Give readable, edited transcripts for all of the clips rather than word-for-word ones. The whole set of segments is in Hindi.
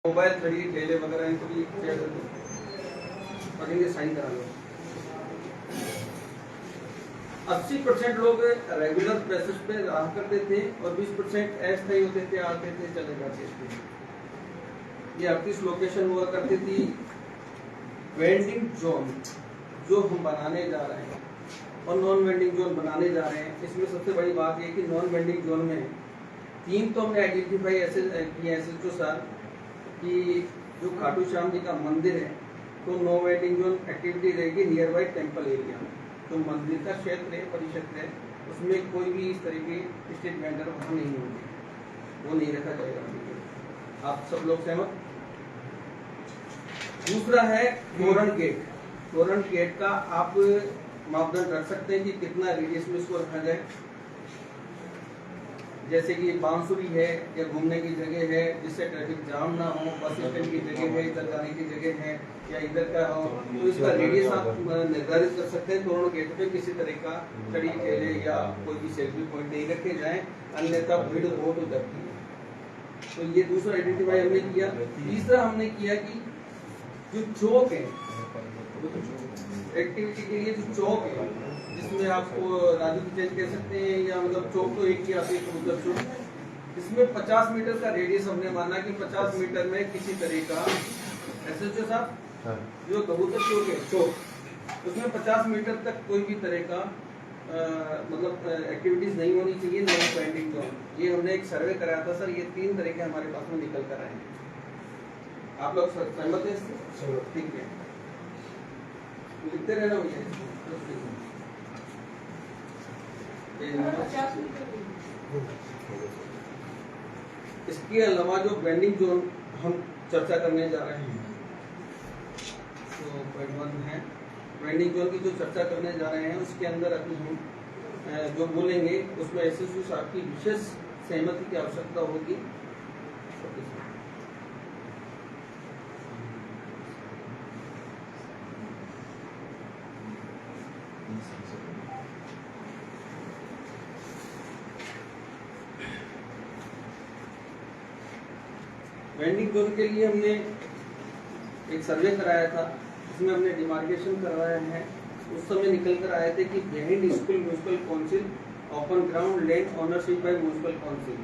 मोबाइल खड़ी ठेले वगैरह इनको भी पकड़ेंगे, साइन करा लो। 80% लोग रेगुलर बेसिस पे रहा करते थे और 20% अस्थायी होते थे, आते थे चले जाते थे। ये 38 लोकेशन हुआ करती थी। वेंडिंग जोन जो हम बनाने जा रहे हैं और नॉन वेंडिंग जोन बनाने जा रहे हैं, इसमें सबसे बड़ी बात यह कि नॉन वेंडिंग जोन में 3 तो हमने आइडेंटिफाई ऐसे किए SHO सर कि जो खाटू श्याम जी का मंदिर है तो नो वेंडिंग जोन एक्टिविटी रहेगी नियर बाई टेम्पल एरिया। तो मंदिर का क्षेत्र है, परिक्षेत्र है, उसमें कोई भी इस तरह के स्ट्रीट वेंडर वहाँ नहीं होंगे, वो नहीं रखा जाएगा। आप सब लोग सहमत? दूसरा है तोरण गेट। तोरण गेट का आप मापदंड रख सकते हैं कि कितना रेडियस में इसको रखा जाए। जैसे कि बांसुरी है या घूमने की जगह है जिससे ट्रैफिक जाम ना हो, बस स्टैंड की जगह है, इधर जाने की जगह है या इधर का हो, तो इसका रेडियस आप निर्धारित कर सकते हैं। तोरण गेट पे किसी तरह का छड़ी ठेले या कोई भी सेल्फी पॉइंट नहीं रखे जाएं, अन्यथा भीड़ बहुत हो जाती है। तो ये दूसरा आइडेंटिफाई हमने किया। तीसरा हमने किया कि जो चौक है एक्टिविटी के लिए, जो चौक है जिसमें आपको राजू की चेंज कह सकते हैं या मतलब चौक तो एक ही आती है कबूतर चौक, इसमें 50 मीटर का रेडियस हमने माना कि 50 मीटर में किसी तरह का SHO साहब जो कबूतर चौक है चौक, उसमें 50 मीटर तक कोई भी तरह का मतलब एक्टिविटीज नहीं होनी चाहिए नॉन वेंडिंग जोन। ये हमने एक सर्वे कराया था सर, ये 3 तरह के हमारे पास में निकल कर आए हैं। आप लोग सहमत हैं इससे? ठीक है, लिखते रहना भैया। इसके अलावा जो वेंडिंग जोन हम चर्चा करने जा रहे हैं, तो पॉइंट 1 है वेंडिंग जोन की जो चर्चा करने जा रहे हैं, उसके अंदर अभी हम जो बोलेंगे उसमें SHO साहब की विशेष सहमति की आवश्यकता होगी। वेंडिंग जोन के लिए हमने एक सर्वे कराया था, इसमें हमने डिमार्केशन करवाया है। उस समय निकल कर आए थे कि behind school municipal council, open ground, land ownership by municipal council.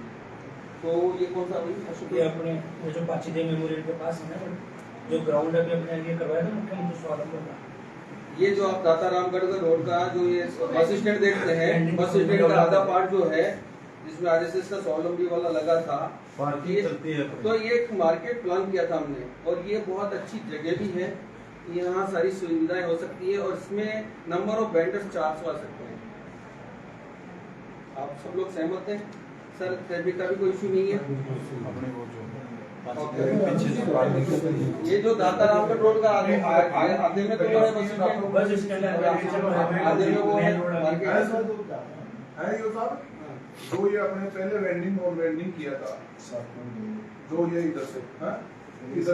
तो ये कौन सा भाई? ये अपने वो जो पाचीदे मेमोरियल के पास है ना, जो ग्राउंड अभी अपने ये करवाया था मुख्यमंत्री स्वागत का, ये जो आप दाता रामगढ़ का रोड का जो ये बस स्टैंड देखते हैं, बस स्टैंड का आधा पार्ट जो है जिसमें RSS का स्वावलंबी वाला लगा था, ये चलती है। तो ये एक मार्केट प्लान किया था हमने, और ये बहुत अच्छी जगह भी है, यहाँ सारी सुविधाएं हो सकती है और इसमें नंबर ऑफ वेंडर्स 400 आ सकते हैं। आप सब लोग सहमत हैं सर? ट्रैफिक का भी कोई इशू नहीं है। ये जो दाता रामगढ़ रोड का आधे में तो बस स्टैंड आधे में वो है मार्केट। जो ये अपने पहले वेंडिंग और वेंडिंग किया था, जो ये इधर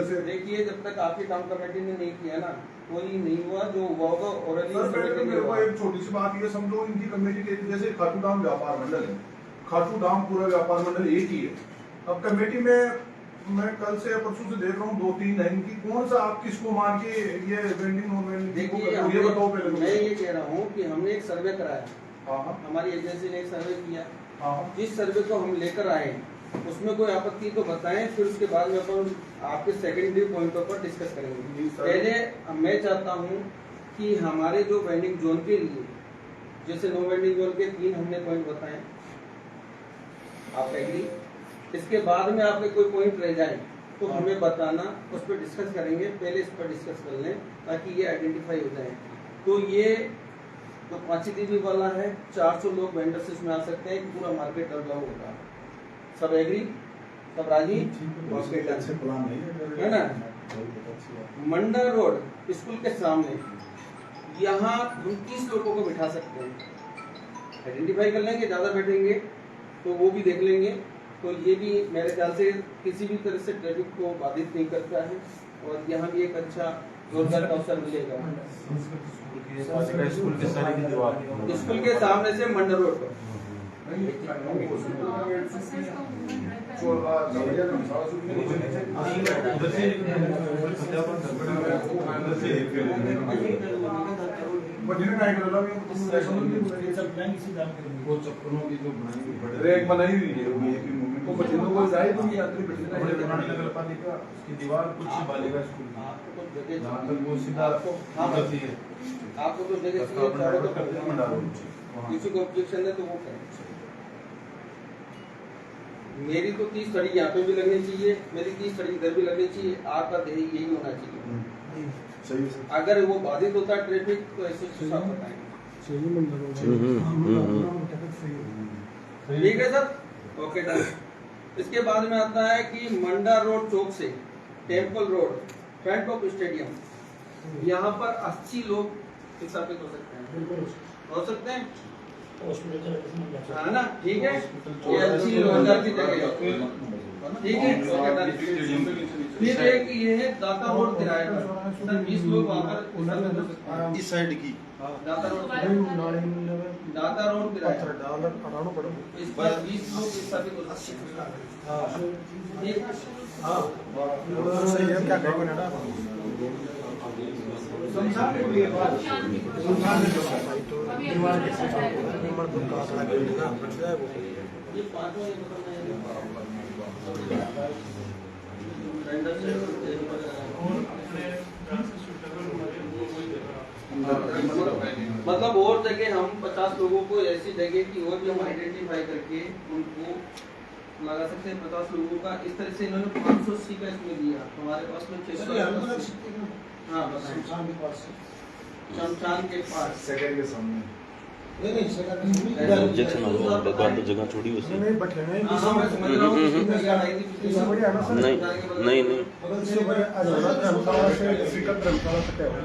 से देखिए, जब तक आपकी टाउन कमेटी ने नहीं किया ना, कोई नहीं हुआ, जो हुआ होगा ऑलरेडी। मेरे को एक छोटी सी बात ये समझो, इनकी कमेटी के जैसे खाटू धाम व्यापार मंडल है, खाटू धाम पूरा व्यापार मंडल एक ही है। अब कमेटी में मैं कल से परसों से देख रहा हूँ 2-3 है इनकी, कौन सा आप किसको मान के ये वेंडिंग और वेंडिंग? देखिए, ये बताओ पहले। मैं ये कह रहा हूँ कि हमने एक सर्वे कराया, हमारी एजेंसी ने एक सर्वे किया, जिस सर्वे को हम लेकर आए उसमें कोई आपत्ति तो बताएं, फिर उसके बाद में अपन आपके सेकेंडरी पॉइंटों पर डिस्कस करेंगे। पहले मैं चाहता हूं कि हमारे जो वेंडिंग जोन के लिए, जैसे नो वेंडिंग जोन के 3 हमने पॉइंट बताए, आप एग्री? इसके बाद में आपके कोई पॉइंट रह जाए तो हमें बताना, उस पर डिस्कस करेंगे। पहले इस पर डिस्कस कर लें ताकि ये आइडेंटिफाई हो जाए। तो ये तो 5 देवी वाला है, 400 लोग वेंडर्स इसमें आ सकते हैं, पूरा मार्केट डेवलप होगा। सब एग्री? सब राजी? है ना? मंडा रोड स्कूल के सामने यहाँ 29 लोगों को बिठा सकते हैं। आइडेंटिफाई कर लेंगे, ज्यादा बैठेंगे तो वो भी देख लेंगे। तो ये भी मेरे ख्याल से किसी भी तरह से ट्रैफिक को बाधित नहीं करता है, और यहाँ भी एक अच्छा रोजगार का अवसर मिलेगा। स्कूल के सामने से मंडल रोड पर चौड़िया का मसाला सूट के नीचे जिन्हें नहीं कर रहा वो चप्पलों की जो बनाई हुई रैक बनाई हुई है वो एक ही मूवमेंट को बच्चों को जाए तो यात्री बड़े पुराने नगर पालिका उसकी दीवार कुछ बालिका स्कूल की जहाँ तक वो सीधा जाती है आपको तो जगह उसका अपना चाहिए ऑर्डर करते हैं मंडारो किसी को ऑब्जेक्शन है तो वो करें। मेरी तो 30 सड़ी यहाँ पे भी लगनी चाहिए, मेरी 30 सड़ी इधर भी लगनी चाहिए, आपका ध्येय यही होना चाहिए। सही है अगर वो बाधित होता है ट्रैफिक तो ऐसे साफ बताएंगे। ठीक है सर, ओके डन। इसके बाद में आता है कि मंडा रोड चौक से temple road front of stadium, यहाँ पर 80 लोग स्थापित हो सकते हैं। हो सकते हैं है ना, ठीक है, ये अच्छी रोजगार की जगह है, ठीक है, ओके डन। फिर एक ये है दाता रोड किराए पर, सर 20 लोग वहाँ पर इस साइड की दाता रोड किराए इस पर 20 लोग स्थापित हो सकते हैं। ठीक है, सही है क्या कहेंगे ना ये पांचों ये मतलब और जगह हम 50 लोगों को ऐसी जगह की और भी हम आइडेंटिफाई करके उनको लगा सकते हैं। 50 लोगों का इस तरह से इन्होंने 580 का इसमें दिया, हमारे पास में 600। हाँ शमशान के पास सेकंड के सामने ऑब्जेक्शन होगा बेकार तो जगह छोड़ी उसे नहीं बैठे नहीं हाँ, मैं समझ रहा हूँ, इसमें क्या आई थी पिछली बार? नहीं नहीं नहीं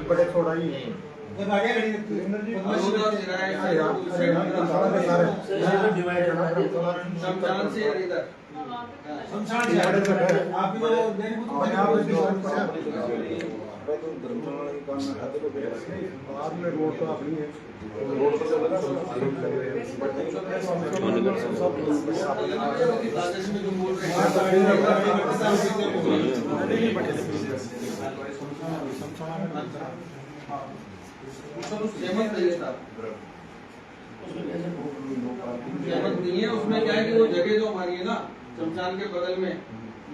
बड़े थोड़ा ही शमशान से इधर बाद में रोड तो अपनी है उसमें क्या है कि वो जगह जो हमारी है ना शमशान के बगल में,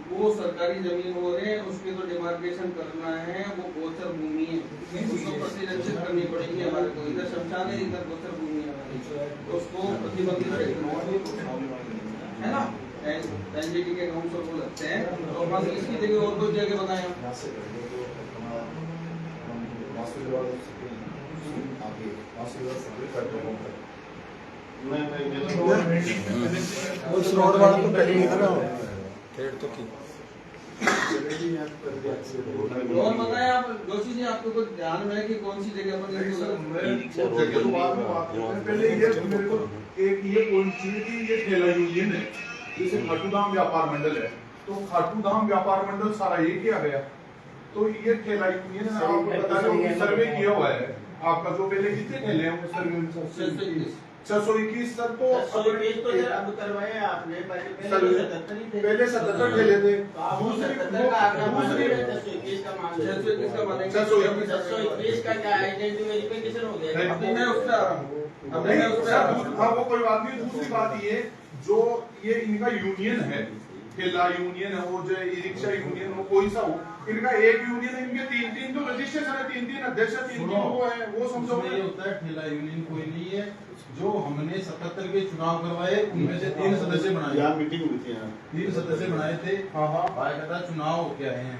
वो सरकारी जमीन हो रहे हैं, उसके तो डिमार्केशन करना है, वो गोचर भूमि है, उसको प्रतिरक्षित करनी पड़ेगी हमारे को। इधर शमशान है, इधर गोचर भूमि है हमारी, तो उसको प्रतिबंधित है ना, एनजीटी के काउंसिल को लगते हैं। तो हम इसकी जगह और कोई जगह बनाए उस रोड वाला तो कहीं नहीं था खेड़ तो की और बताएं आप जोशी जी, आपको कुछ ध्यान में है कि कौन सी जगह पर पहले ये मेरे को एक ये कौन चीज की ये ठेला यूनियन है, जैसे खाटूधाम व्यापार मंडल है, तो खाटूधाम व्यापार मंडल सारा ये किया गया, तो ये ठेला यूनियन आपको बता रहा हूँ सर्वे किया हुआ है आपका, जो पहले कितने ठेले हैं वो सर्वे 621 सर, तो अब करवाए आपने पहले 77 ठेले थे, हाँ वो कोई बात नहीं। दूसरी बात ये जो ये इनका यूनियन है, ठेला यूनियन है, वो जो ई रिक्शा यूनियन हो, कोई सा हो, इनका एक यूनियन है, इनके 3-3 तो रजिस्ट्रेशन है, 3-3 अध्यक्ष, 3-3 वो है, वो समझो ये होता है ठेला यूनियन कोई नहीं है। जो हमने 77 के चुनाव करवाए उनमें से 3 सदस्य बनाए, यहाँ मीटिंग हुई थी, 3 सदस्य बनाए थे। बाकायदा चुनाव क्या है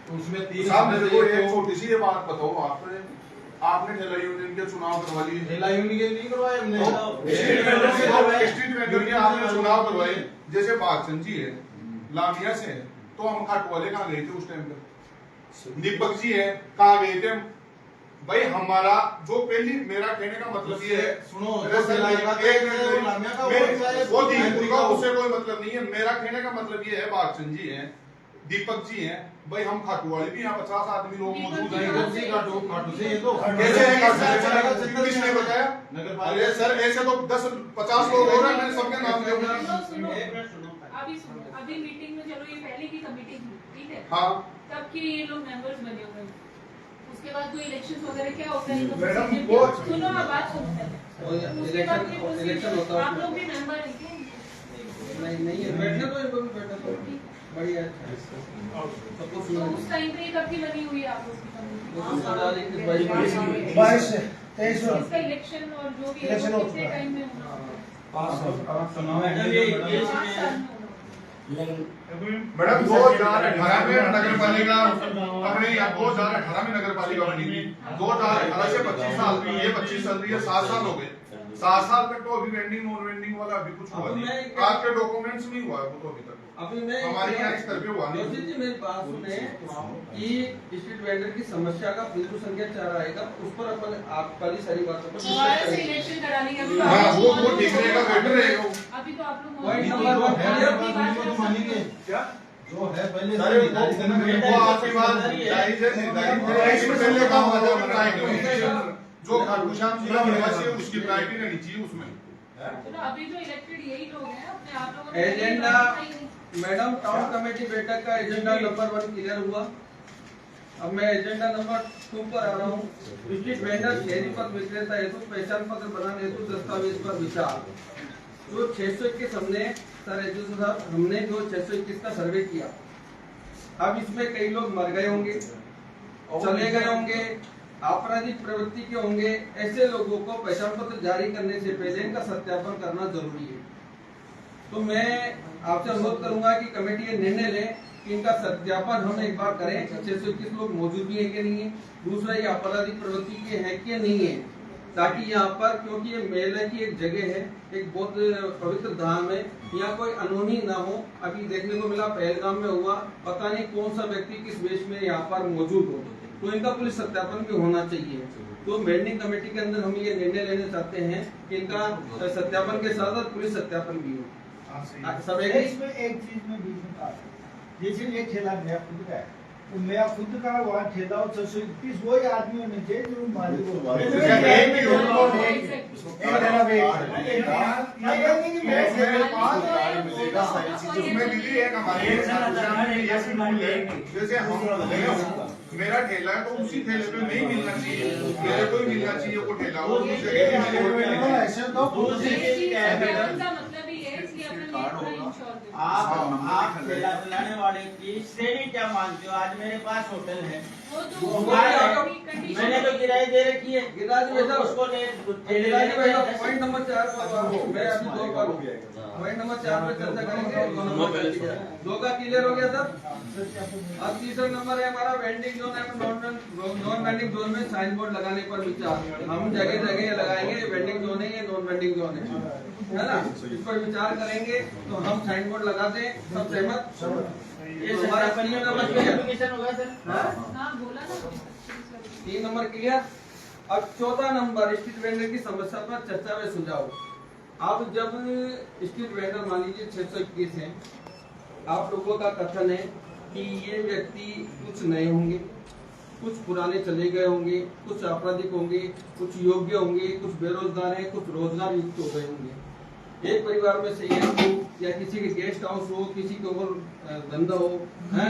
तो उसमें 3 सदस्य। एक छोटी सी ये बात बताओ, आपने ठेला यूनियन के चुनाव करवा लिए? ठेला यूनियन के नहीं करवाए हमने, स्ट्रीट वेंडर के आपने चुनाव करवाए, जैसे बागचंद जी है लामिया से है, तो हम खाटू वाले कहाँ गए थे उस टाइम पे? दीपक जी है कहाँ गए थे भाई? हमारा जो पहली मेरा कहने का मतलब ये है, सुनो उससे कोई मतलब नहीं है। मेरा कहने का मतलब ये है, बागचंद जी है, दीपक जी हैं, भाई हम खाटू वाले भी यहाँ 50 आदमी लोग मौजूद हैं। खाटू से ये तो कैसे है खाटू से? किसने बताया? अरे सर ऐसे तो 10-50 लोग हो रहे हैं, मैंने सबके नाम दिए। आप ही सुनो, अभी मीटिंग में चलो ये पहले की कमेटी थी, ठीक है? हाँ तब के ये लोग मेंबर्स बने हुए हैं। उसके बाद कोई इलेक्शन वगैरह क्या होता है तो मैडम, procedure वो- क्या- सुनो ना बात सुनो पहले। उसके बाद कोई इलेक्शन procedure- होता है आप लोग भी मेंबर हैं क्या? नहीं है, बैठने तो इनको भी बैठा तो बढ़िया है। सबको तो सुनो। उस टाइम पे ये कब की बनी हुई है आप लोग की कमेटी? वो 2022 22 23 इसका इलेक्शन और जो भी है इलेक्शन वो हो कितने चुका है। टाइम में होना? 5 साल चुनाव मैडम, ये मैडम, 21 5 साल में होना। लेकिन मैडम 2018 में नगर पालिका अपने यहाँ 2018 में नगर पालिका बनी थी। 2018 से 25 साल भी, ये 25 चल रही है, 7 साल हो गए। 7 साल में तो अभी वेंडिंग नॉन वेंडिंग वाला अभी कुछ हुआ अब नहीं। मैं- आपके डॉक्यूमेंट्स में हुआ है वो तो अभी तक। अभी मैं हमारे यहाँ इस तरह पे हुआ नहीं। जोशी जी मेरी बात सुने कि स्ट्रीट वेंडर की समस्या का बिंदु संख्या 4 आएगा, उस पर अपन आप कल ही सारी बातों पर दोबारा डिस्कस से करेंगे। इलेक्शन करा लेंगे अभी तो हाँ, आप वो लोग ठीक रहेगा, बेटर रहेगा वो। अभी तो आप लोग पॉइंट मौजूद नंबर हैं। वन, आप क्लियर? अपनी बात तो कर मानेंगे। सकते हैं। क्या जो है पहले अरे से निर्धारित है ना, वो आपकी बात जायज है, निर्धारित है। इसमें पहले का हुआ था प्रायोरिटी जो खाटू श्याम जिला निवासी है उसकी प्रायोरिटी रहनी चाहिए उसमें। चलो अभी जो इलेक्टेड यही लोग हैं, अपने आप लोगों ने एजेंडा बताई नहीं। मैडम, टाउन कमेटी बैठक का एजेंडा नंबर 1 क्लियर हुआ। अब मैं एजेंडा नंबर 2 पर आ रहा हूँ। स्ट्रीट वेंडर शहरी पद विक्रेता हेतु पहचान पत्र बनाने हेतु दस्तावेज पर विचार। जो 621 हमने जो 621 का सर्वे किया, अब इसमें कई लोग मर गए होंगे, चले गए होंगे, आपराधिक प्रवृत्ति के होंगे। ऐसे लोगों को पहचान पत्र जारी करने से पहले इनका सत्यापन करना जरूरी है। तो मैं आपसे अनुरोध करूंगा कि कमेटी ये निर्णय ले कि इनका सत्यापन हम एक बार करें कि 621 लोग मौजूद भी है कि नहीं है, दूसरा ये आपराधिक प्रवृत्ति के है कि नहीं है, ताकि यहाँ पर, क्योंकि ये मेले की एक जगह है, एक बहुत पवित्र धाम है, यहाँ कोई अनहोनी ना हो। अभी देखने को मिला पहलगाम में हुआ, पता नहीं कौन सा व्यक्ति किस वेश में यहाँ पर मौजूद हो, तो इनका पुलिस सत्यापन भी होना चाहिए। तो मेंडिंग कमेटी के अंदर हम ये निर्णय लेना चाहते हैं कि इनका सत्यापन के साथ साथ पुलिस सत्यापन भी हो। सब एक इसमें एक चीज में बीच में बात है। जैसे ये ठेला मेरा खुद का है, तो मेरा खुद का वहाँ ठेला और 621 वही आदमी होने चाहिए जो मालिक हो। उसमें दीदी एक हमारे जैसे हम मेरा ठेला है तो उसी ठेले पे नहीं मिलना चाहिए, मेरे को ही मिलना चाहिए वो ठेला। वो उस जगह पे मिलेगा। ऐसे तो दूसरी चीज क्या है मैडम, का मतलब ही है इसलिए अपने लिए इंश्योर करें। आप ठेला चलाने वाले की श्रेणी क्या मानते हो? आज मेरे पास होटल है, वो तो मैंने तो किराए दे रखी है, गिरिराज भाई साहब, उसको गिरिराज भाई साहब, पॉइंट नंबर 4 पर मैं अभी 2 पर हूँ। पॉइंट नंबर 4 पे चर्चा करेंगे। 2 का क्लियर हो गया सर। अब तीसरा नंबर है हमारा vending zone and non vending zone में साइन बोर्ड लगाने पर विचार। हम जगह जगह लगाएंगे वेंडिंग जोन है, ये नॉन वेंडिंग जोन है ना, इस पर विचार करेंगे। तो हम साइन बोर्ड लगा दें, सब सहमत? ये हमारा पंजीयन नंबर की एप्लीकेशन होगा सर। हाँ बोला ना 3 नंबर क्लियर। अब 14 नंबर स्ट्रीट वेंडर की समस्या पर चर्चा में सुझाव। अब जब स्ट्रीट वेंडर मान लीजिए 621 है, आप लोगों का कथन है कि ये व्यक्ति कुछ नए होंगे, कुछ पुराने चले गए होंगे, कुछ आपराधिक होंगे, कुछ योग्य होंगे, कुछ बेरोजगार हैं, कुछ रोजगार युक्त हो गए होंगे। एक परिवार में से एक हो या किसी के गेस्ट हाउस हो, किसी के ऊपर धंधा हो, है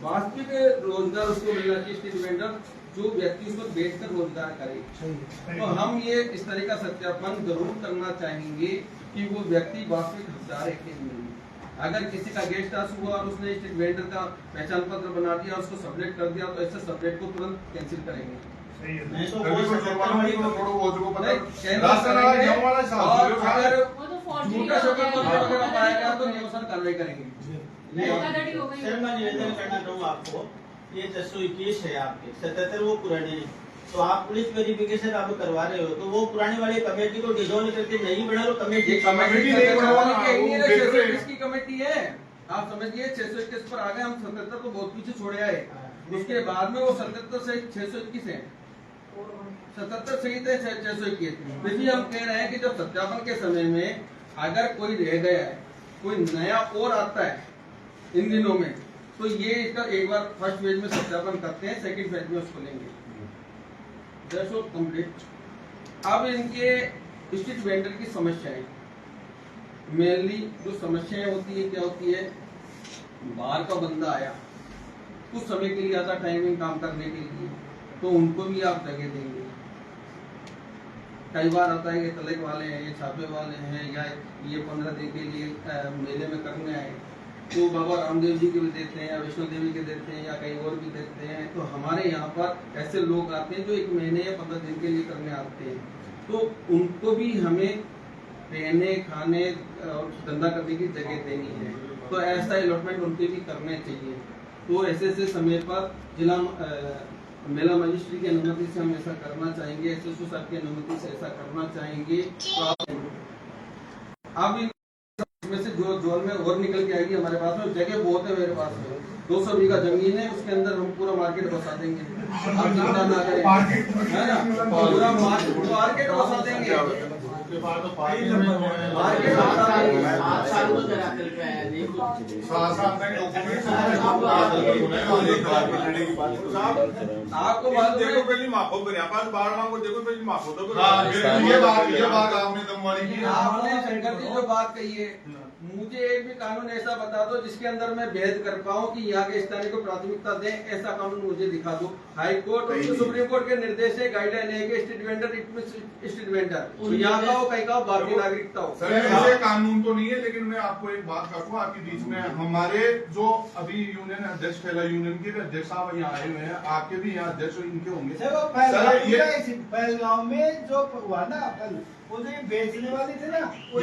वास्तविक रोजगार उसको मिलना चाहिए स्ट्रीट वेंडर, जो व्यक्ति उसको बैठकर रोजगार करे। तो हम ये इस तरह का सत्यापन जरूर करना चाहेंगे कि वो व्यक्ति वास्तविक हकदार है कि नहीं। अगर किसी का गेस्ट हाउस हुआ और उसने स्ट्रीट वेंडर का पहचान पत्र बना दिया, उसको सबलेट कर दिया, तो ऐसे सबलेट को तुरंत कैंसिल करेंगे। नहीं तो कभी वो कुछ जुर्माना नहीं तो थोड़ा वो जो पता कैंसिल रास्ता लगा करेंगे। जाओ वाला और साहब अगर वो तो फॉर्जरी झूठा शपथ पत्र वगैरह पाएगा तो नियोजन कार्रवाई करेंगे। धोखाधड़ी हो गई। सर मैं निवेदन करना चाहूँ आपको, ये 621 है आपके, 77 वो पुराने हैं, तो आप पुलिस वेरिफिकेशन आप करवा रहे हो, तो वो पुराने वाली कमेटी को डिसॉल्व करके नहीं बना लो कमेटी। ये कमेटी नहीं बनवाना, नहीं है, वो देख रहे 621 की कमेटी है। आप समझिए 621 पर आ गए, हम 77 को बहुत पीछे छोड़े आए। उसके बाद में वो 77 से 621 है, 77 सहित है 621। इसलिए हम कह रहे हैं कि जब सत्यापन के समय में अगर कोई रह गया है, कोई नया और आता है इन दिनों में, तो ये इसका एक बार फर्स्ट फेज में सत्यापन करते हैं, सेकंड फेज में उसको लेंगे। That's all complete. अब इनके स्ट्रीट वेंडर की समस्या है। मेनली जो समस्याएं होती है क्या होती है, बाहर का बंदा आया कुछ समय के लिए आता टाइमिंग काम करने के लिए, तो उनको भी आप जगह देंगे। कई बार आता है ये तलक वाले हैं, ये छापे वाले हैं, या ये 15 दिन के लिए मेले में करने आए, तो बाबा रामदेव जी के भी देते हैं या वैष्णो देवी के देते हैं या कहीं और भी देते हैं। तो हमारे यहाँ पर ऐसे लोग आते हैं जो 1 महीने या 15 दिन के लिए करने आते हैं, तो उनको भी हमें रहने खाने और धंधा करने की जगह देनी है। तो ऐसा अलॉटमेंट उनके भी करने चाहिए। तो ऐसे समय पर जिला मेला मजिस्ट्री की अनुमति से हम ऐसा करना चाहेंगे, SSO साहब की अनुमति से ऐसा करना चाहेंगे। तो आप इसमें से जो जोन में और निकल के आएगी, हमारे पास में जगह बहुत है, मेरे पास में 200 बीघा जमीन है, उसके अंदर हम पूरा मार्केट बसा देंगे। आप चिंता ना करें, है ना, पूरा मार्केट बसा देंगे। आपको बात देखो पहली माफो बनिया पास बार मांगो, देखो पहली माफो तो ये बात आपने दमवारी की। आपने शंकर जी जो बात कही है, मुझे एक भी कानून ऐसा बता दो जिसके अंदर मैं भेद कर पाऊं कि यहाँ के स्थानीय को प्राथमिकता दें, ऐसा कानून मुझे दिखा दो। हाई कोर्ट और सुप्रीम कोर्ट के निर्देश है, गाइडलाइन है कि स्ट्रीट वेंडर स्ट्रीट वेंडर, तो यहाँ का हो कहीं का भारतीय नागरिकता हो। सर ऐसे कानून तो नहीं है, लेकिन मैं आपको एक बात कहूँ आपके बीच में, हमारे जो अभी यूनियन अध्यक्ष ठेला यूनियन के अध्यक्ष साहब यहाँ आए हुए हैं, आपके भी यहाँ अध्यक्ष इनके होंगे। पहलगांव में जो हुआ ना कल, वो जो ये बेचने वाले थे ना, वो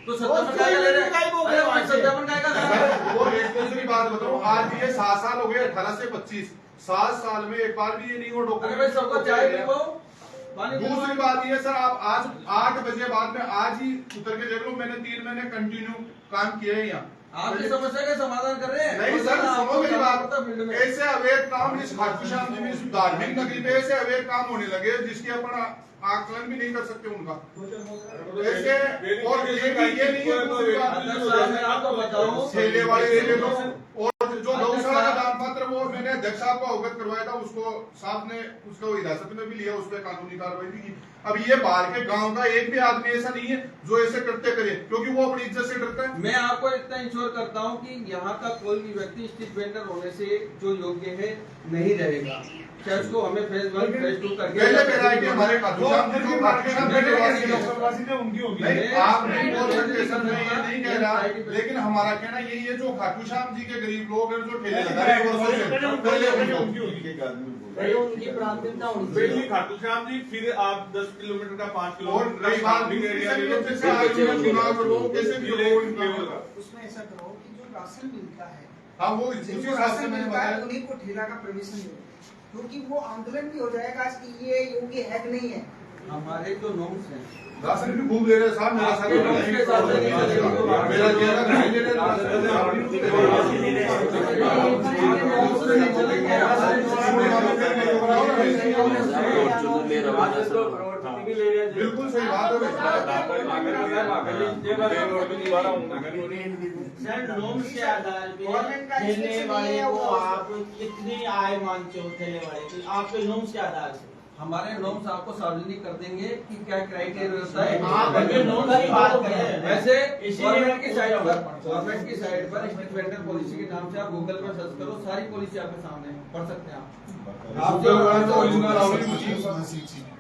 तो सत्यापन का ले रहे हैं, सत्यापन का और एक दूसरी बात बताऊं, आज ये 7 साल हो गए, 18 से 25 7 साल में एक बार भी ये नहीं हो डॉक्यूमेंट। सबको चाय दूसरी बात ये सर, आप आज 8 बजे बाद में आज ही उतर के देख लो, मैंने 3 महीने कंटिन्यू काम किया है यहाँ। आपकी समस्या का समाधान कर रहे हैं। नहीं सर, सुनो मेरी बात, ऐसे अवैध काम इस खाटू श्याम जी में, इस धार्मिक नगरी में ऐसे अवैध काम होने लगे जिसकी अपन आकलन भी नहीं कर सकते उनका। ऐसे और ये नहीं है, आपको बताओ ठेले वाले और जो गौशाला का दान पत्र वो मैंने अध्यक्ष साहब को अवगत करवाया था, उसको साहब ने उसको हिरासत में भी लिया, उस पर कानूनी कार्रवाई भी की। अब ये बाहर के गांव का एक भी आदमी ऐसा नहीं है जो ऐसे करते करे, क्योंकि वो अपनी इज्जत से डरता है। मैं आपको इतना इंश्योर करता हूं कि यहाँ का कोई भी व्यक्ति स्ट्रीट वेंडर होने से जो योग्य है नहीं रहेगा, चाहे उसको हमें फेज 1 फेज 2 करके पहले वैरायटी हमारे खाटू श्याम जी जो खाटू श्याम जी उनकी होगी। नहीं, आप नहीं बोल सकते सर, मैं ये नहीं कह रहा, लेकिन हमारा कहना यही है जो खाटू श्याम जी के गरीब लोग हैं जो ठेले लगा रहे हैं, पहले उनकी उनकी प्राथमिकता होनी पहली खाटू श्याम जी, फिर आप 10 किलोमीटर का 5 किलोमीटर और रही बात कैसे भी हो, उसमें ऐसा करो कि जो राशन मिलता है, हाँ वो जिनको राशन मिलता है उन्हीं को ठेला का परमिशन दो, क्योंकि वो आंदोलन भी हो जाएगा कि ये योग्य है कि नहीं है। हमारे जो नॉर्म्स हैं, राशन भी खूब दे रहे हैं साहब, मेरा साथ मेरा बिल्कुल सही बात है। सर नॉर्म्स के आधार पे ठेले वाले को आप कितनी आय मानते हो, ठेले वाले की आपके नॉर्म्स के आधार से? हमारे नॉर्म्स आपको सार्वजनिक कर देंगे कि क्या क्राइटेरिया होता है। वैसे गवर्नमेंट की साइड पर स्ट्रीट वेंडर पॉलिसी के नाम से आप गूगल पर सर्च करो, सारी पॉलिसी आपके सामने है, पढ़ सकते हैं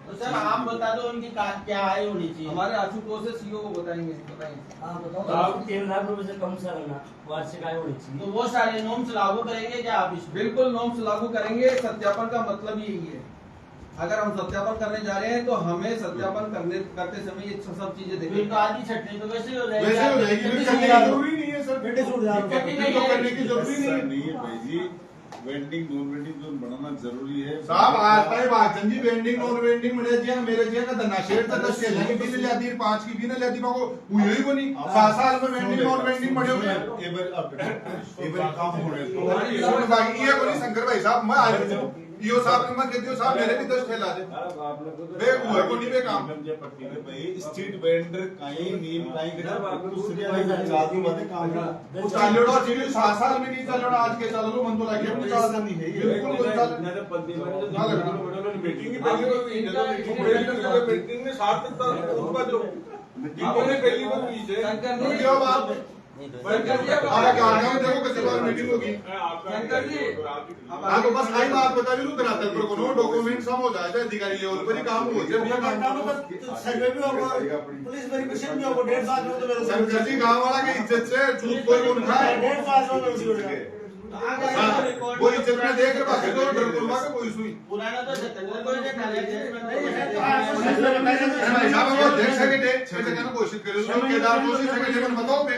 तो सर आप बता दो उनकी क्या आय होनी चाहिए। हमारे आशुतोष से सीईओ को बताएंगे। आप 3 लाख रुपए से कम से वार्षिक आय होनी चाहिए। तो वो सारे नॉर्म्स लागू करेंगे क्या आप इसमें? बिल्कुल नॉर्म्स लागू करेंगे। सत्यापन का मतलब यही है, अगर हम सत्यापन करने जा रहे हैं तो हमें सत्यापन करते समय ये सब चीजें देखनी। तो आधी छटनी तो वैसे हो जाएगी, वैसे हो जाएगी, जरूरी नहीं है सर, करने की जरूरी नहीं है भाई जी। वेंडिंग नॉन वेंडिंग जोन बनाना जरूरी है साहब। आता है बात जी, वेंडिंग नॉन वेंडिंग मेरे जी मेरे जी का धन्ना शेर तक 10 के भी ले आती है, 5 की भी ना लेती मको हुई को नहीं। 7 साल में वेंडिंग नॉन वेंडिंग बड़े हो गए। एक बार काम हो रहे तो बाकी ये कोई शंकर भाई साहब मैं आ रहा हूं, ईओ साहब ने मत कहती हो साहब मेरे भी 10 ठेला दे बे हुआ को नहीं बे काम पट्टी में भाई स्ट्रीट वेंडर कहीं नीम कहीं के दूसरी भाई जादू वाले काम वो चालोड़ा जी 7 साल में नहीं चालोड़ा, आज के चालो मन तो लगे अपने चाल नहीं है बिल्कुल कोई चाल ना पत्ती में ना लगना मीटिंग की पहले मीटिंग में साथ तक उसका जो मीटिंग में पहली बार हुई है शंकर जी, वीडियो आप शंकर जी, अब आगे आगे देखो कितनी बार मीटिंग होगी शंकर जी, अब आपको बस आई बात बता भी कराता है को डॉक्यूमेंट सब हो जाए अधिकारी लेवल पर ही काम हो जाए सर्वे भी होगा पुलिस वेरिफिकेशन भी होगा 1.5 साल में तो मेरे शंकर जी गांव वाला की इज्जत से झूठ कोई कौन खाए 1.5 साल में उसी हो जाए वो इज्जत में देख के बाकी तो डर कोलवा के कोई सुई पुराना तो 77 को जो डाला भाई साहब को देख सके ऐसे कहना कोशिश करे तो केदार दोषी सके लेकिन बताओ पे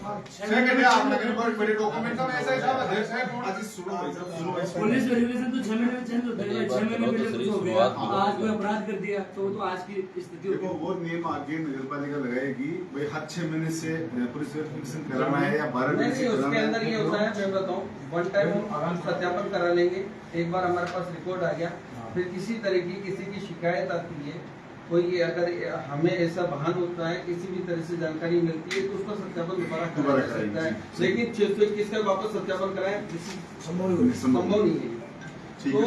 सेकंड आप लेकिन बड़े डॉक्यूमेंट में ऐसा हिसाब अध्यक्ष है कौन आज सुनो भाई साहब पुलिस वेरिफिकेशन तो 6 महीने में चेंज होता है, 6 महीने में कुछ हो गया, आज कोई अपराध कर दिया तो आज की स्थिति देखो वो नियम आगे नगर पालिका लगाएगी भाई हर 6 महीने से पुलिस वेरिफिकेशन कराना है या 12 महीने से उसके कराना अंदर ये होता है, मैं बताऊं, वन टाइम हम सत्यापन करा लेंगे, एक बार हमारे पास रिकॉर्ड आ गया, फिर किसी तरह की किसी की शिकायत आती है, कोई अगर हमें ऐसा भान होता है, किसी भी तरह से जानकारी मिलती है तो उसका सत्यापन दोबारा करा जा सकता है, लेकिन 621 का वापस सत्यापन कराएं संभव नहीं है। तो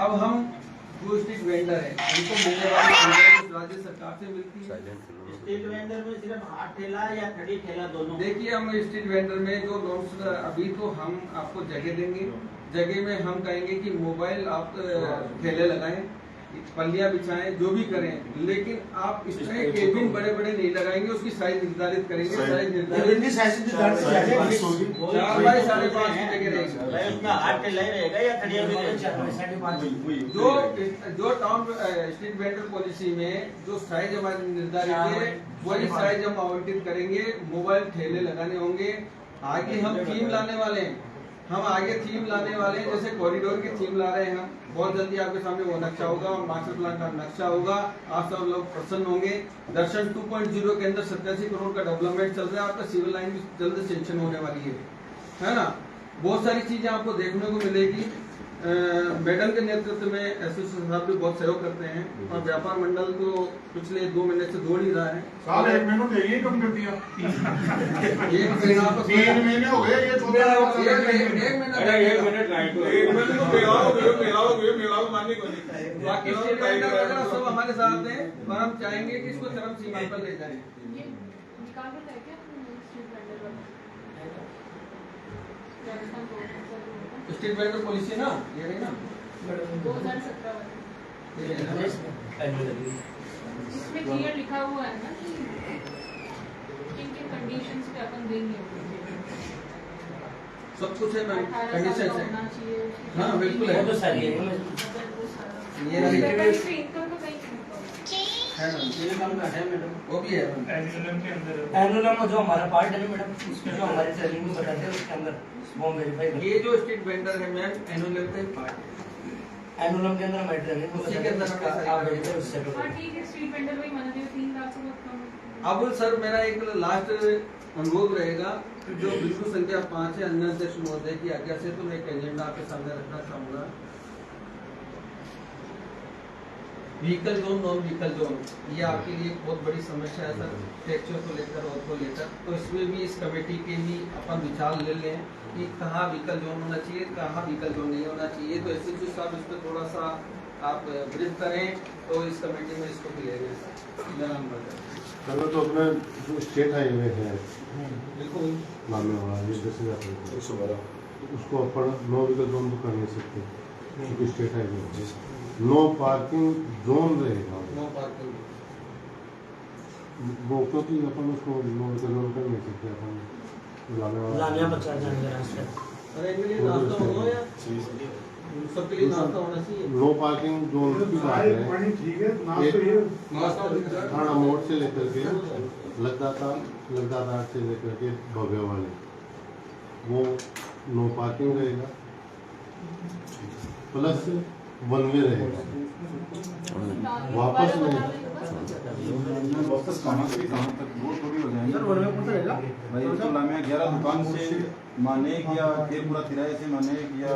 अब हम जो स्ट्रीट वेंडर है उनको मिलने वाली सुविधाएं राज्य सरकार से मिलती है। स्ट्रीट वेंडर में सिर्फ हाथ ठेला या खड़ी ठेला दोनों? देखिए हम स्ट्रीट वेंडर में जो नॉर्म्स अभी तो हम आपको जगह देंगे, जगह में हम कहेंगे कि मोबाइल आप ठेले लगाएं, पल्लियां बिछाएं, जो भी करें, लेकिन आप इस तरह केबिन बड़े बड़े नहीं लगाएंगे, उसकी साइज निर्धारित करेंगे, साइज निर्धारित 4 बाई 5.5 की जगह रहेगी। उसमें हाथ ठेला ही रहेगा या खड़िया भी रहेगा? जो टाउन स्ट्रीट वेंडर पॉलिसी में जो साइज हमारी निर्धारित है वही साइज हम आवंटित करेंगे। मोबाइल ठेले लगाने होंगे। आगे हम थीम लाने वाले हैं, जैसे कॉरिडोर की थीम ला रहे हैं हम, बहुत जल्दी आपके सामने वो नक्शा होगा, मास्टर प्लान का नक्शा होगा, आप सब लोग प्रसन्न होंगे। दर्शन 2.0 के अंदर 87 करोड़ का डेवलपमेंट चल रहा है, आपका सिविल लाइन भी जल्द सेंक्शन होने वाली है ना। बहुत सारी चीजें आपको देखने को मिलेगी। मैडम के नेतृत्व में एसोसिएशन साहब भी बहुत सहयोग करते हैं और व्यापार मंडल तो पिछले 2 महीने से दौड़ ही रहा है। साल 1 महीने में यही कम कर दिया 1 महीना तो 3 महीने हो गए, ये 14 एक महीना तो मेला हो मानने को नहीं। बाकी स्टेट वेंडर वगैरह सब हमारे साथ हैं और हम चाहेंगे कि इसको चरम सीमा पर ले जाएं। ये निकाल देता है क्या स्ट्रीट वेंडर वाला? Rajasthan board state vendor policy ना ये रही ना 2017 वाली, इसमें क्लियर लिखा हुआ है ना कि किन किन कंडीशंस पे अपन देंगे, सब कुछ है मैम, 18 साल कंडीशन का है। होना चाहिए, हाँ, बिल्कुल है। वो तो सारी है। ये रही इनकम का कहीं है ना, ये काम का है मैडम, वो भी है मैम। एनुलम जो हमारा पार्ट है ना मैडम, उसमें जो हमारे ट्रेनिंग में बताते हैं उसके अंदर फॉर्म वेरीफाई ये जो स्टेट वेंडर है मैम एनुअल का एक पार्ट है। एनुलम के अंदर हमारी ट्रेनिंग उसी के अंदर हमें सारी आप वेरीफाई उससे हाँ ठीक है, स्ट्रीट वेंडर वही माना जाए 3 लाख से बहुत कम। अब सर मेरा एक लास्ट अनुरोध रहेगा कि जो बिल्कुल संख्या 5 है अन्य अध्यक्ष महोदय की आज्ञा से तो मैं एक एजेंडा आपके सामने रखना चाहूंगा। Vehicle zone, non vehicle zone, ये आपके लिए बहुत बड़ी समस्या है सर, टेक्सचर को लेकर और को लेकर, तो इसमें भी इस कमेटी के भी अपन विचार ले लें कि कहाँ व्हीकल जोन होना चाहिए, कहाँ व्हीकल जोन नहीं होना चाहिए। तो एसएसपी साहब इस पर थोड़ा सा आप ब्रीफ करें तो इस कमेटी में इसको भी ले लें सर। मेरा नाम चलो तो अपना जो स्टेट हाईवे है बिल्कुल मामले वाला ये 10,000 उसको अपन नो व्हीकल जोन तो कर नहीं सकते क्योंकि स्टेट हाईवे है। नो पार्किंग जोन रहेगा नो पार्किंग, वो क्योंकि अपन उसको नो व्हीकल जोन कर नहीं सकते अपन लामिया 50 जाने का रास्ता। अरे इनके लिए नाश्ता होगा यार, सबके लिए नाश्ता होना चाहिए। नो पार्किंग जोन की बात है। ठीक है, नाश्ता थाना मोड़ से लेकर के लगदातार से लेकर के भव्य वाले वो नो पार्किंग रहेगा, प्लस वन वे रहेगा। वापस वापस कहाँ से कहाँ तक वो थोड़ी हो जाएंगे भाई। तो लामिया 11 दुकान से माने या पूरा किराए से माने या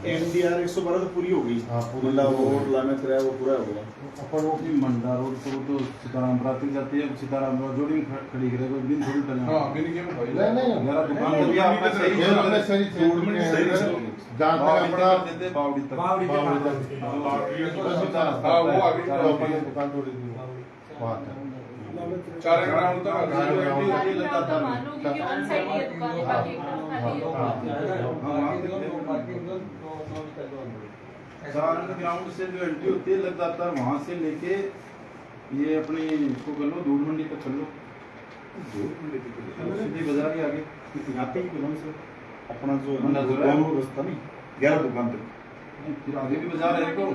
एनडीआर 112 तो पूरी हो गई। हाँ, पूरी। मतलब वो लाने कराया वो पूरा हो गया। अपन वो की मंडा रोड पर तो सीताराम प्राप्ति जाती है, सीताराम रोड जोड़ी में खड़ी करे कोई दिन थोड़ी टल हाँ बिन के में भाई नहीं मेरा दुकान पे भी आपका सही ये अपने सही रोड में सही जहाँ तक अपना देते बावड़ी तक बावड़ी तक हाँ वो आगे तो अपने दुकान थोड़ी दी वहाँ तक 4 ग्राउंड तक तो मान लो कि वन साइड ही है दुकान, बाकी एक तरफ खाली है। सारंग ग्राउंड से जो एंट्री होती है लगातार वहां से लेके ये अपनी इसको कर लो दूध मंडी तक कर लो, सीधी बाजार के आगे यहाँ पे ही कदम से अपना जो मंडा जो है दुकान रास्ता नहीं 11 दुकान तक फिर आगे भी बाजार है को